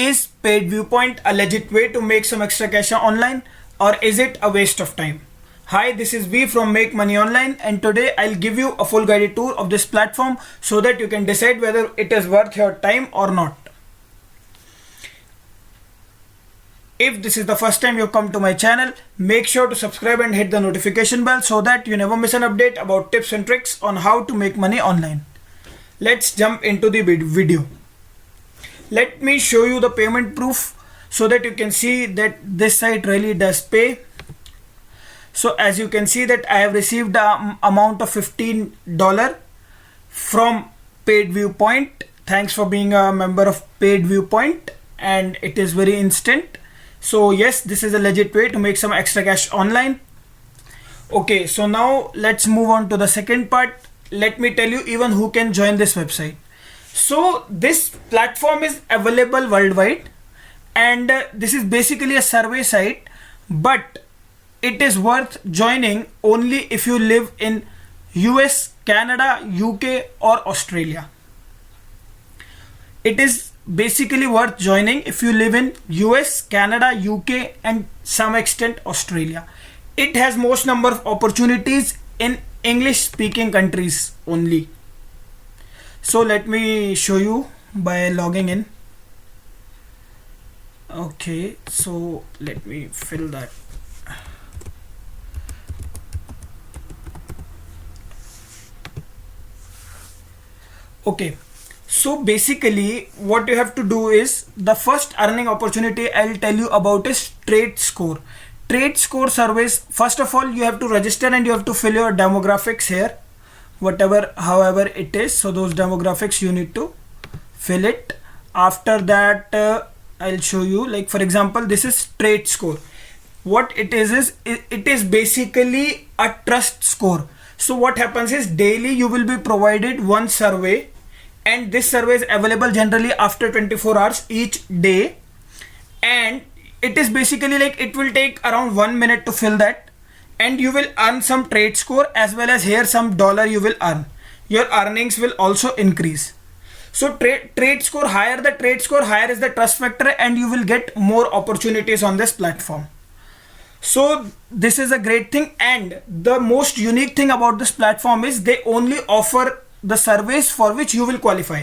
Is paid viewpoint a legit way to make some extra cash online, or is it a waste of time? Hi, this is V from Make Money Online, and today I'll give you a full guided tour of this platform so that you can decide whether it is worth your time or not. If this is the first time you come to my channel, make sure to subscribe and hit the notification bell so that you never miss an update about tips and tricks on how to make money online. Let's jump into the video. Let me show you the payment proof so that you can see that this site really does pay. So as you can see that I have received the amount of $15 from Paid Viewpoint. Thanks for being a member of Paid Viewpoint, and it is very instant. So yes, this is a legit way to make some extra cash online. Okay, so now let's move on to the second part. Let me tell you even who can join this website. So this platform is available worldwide, and this is basically a survey site, but it is worth joining only if you live in US, Canada, UK or Australia. It is basically worth joining if you live in US, Canada, UK and some extent Australia. It has most number of opportunities in English speaking countries only. So let me show you by logging in. Okay, so let me fill that. Okay, so basically what you have to do is, the first earning opportunity I'll tell you about is TradeScore. TradeScore surveys, first of all you have to register and you have to fill your demographics here, however it is. So those demographics you need to fill it. After that I'll show you, like for example this is TradeScore. What it is it is basically a trust score. So what happens is, daily you will be provided one survey, and this survey is available generally after 24 hours each day, and it is basically like it will take around 1 minute to fill that, and you will earn some trade score as well as here some dollar you will earn. Your earnings will also increase. So trade score, higher the trade score, higher is the trust factor, and you will get more opportunities on this platform. So this is a great thing, and the most unique thing about this platform is they only offer the surveys for which you will qualify.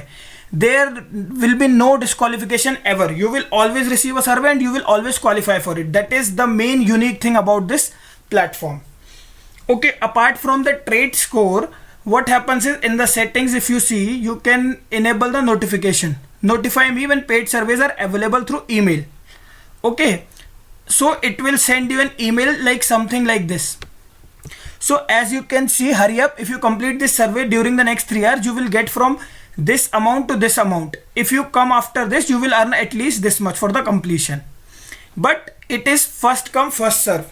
There will be no disqualification ever. You will always receive a survey and you will always qualify for it. That is the main unique thing about this platform. Okay, apart from the trade score, what happens is, in the settings if you see, you can enable the notification. Notify me when paid surveys are available through email. Okay, so it will send you an email like something like this. So as you can see, hurry up, if you complete this survey during the next 3 hours, you will get from this amount to this amount. If you come after this, you will earn at least this much for the completion. But it is first come first serve.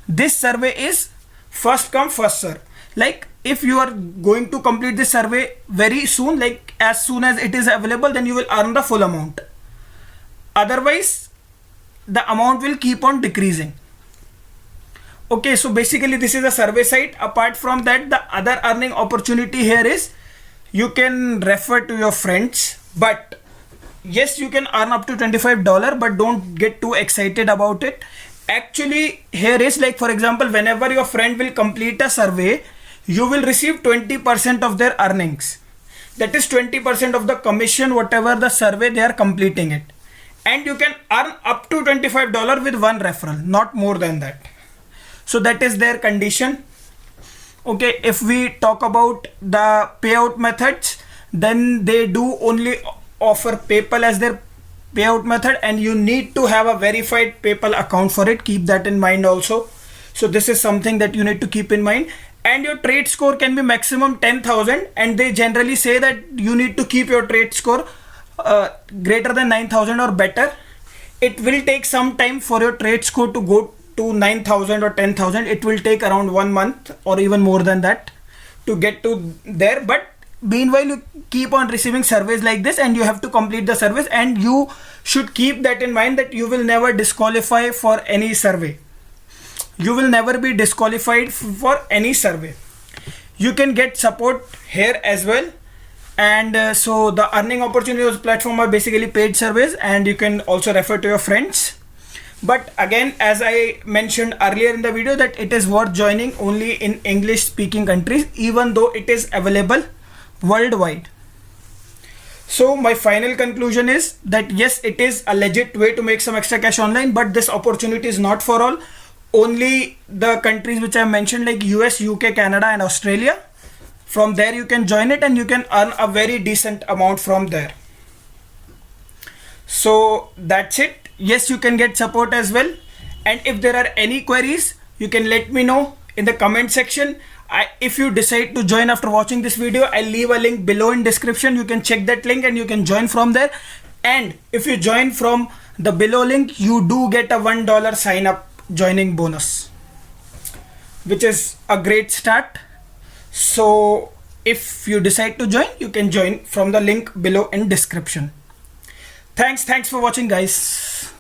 This survey is first come first serve. Like if you are going to complete this survey very soon, like as soon as it is available, then you will earn the full amount. Otherwise, the amount will keep on decreasing. Okay, so basically this is a survey site. Apart from that, the other earning opportunity here is, you can refer to your friends, but yes, you can earn up to $25, but don't get too excited about it. Actually here is, like for example, whenever your friend will complete a survey, you will receive 20% of their earnings. That is 20% of the commission, whatever the survey they are completing it. And you can earn up to $25 with one referral, not more than that. So that is their condition. Okay, if we talk about the payout methods, then they do only offer PayPal as their payout method, and you need to have a verified PayPal account for it. Keep that in mind also. So this is something that you need to keep in mind. And your trade score can be maximum 10,000, and they generally say that you need to keep your trade score greater than 9,000 or better. It will take some time for your trade score to go to 9,000 or 10,000. It will take around 1 month or even more than that to get to there. But meanwhile, you keep on receiving surveys like this, and you have to complete the surveys, and you should keep that in mind that you will never disqualify for any survey. You will never be disqualified for any survey. You can get support here as well. And so the earning opportunities platform are basically paid surveys, and you can also refer to your friends. But again, as I mentioned earlier in the video, that it is worth joining only in English speaking countries, even though it is available worldwide. So my final conclusion is that yes, it is a legit way to make some extra cash online, but this opportunity is not for all. Only the countries which I mentioned, like US, UK, Canada and Australia, from there you can join it and you can earn a very decent amount from there. So that's it. Yes, you can get support as well, and if there are any queries, you can let me know in the comment section. If you decide to join after watching this video, I'll leave a link below in description. You can check that link and you can join from there. And if you join from the below link, you do get a $1 sign up joining bonus, which is a great start. So if you decide to join, you can join from the link below in description. Thanks for watching, guys.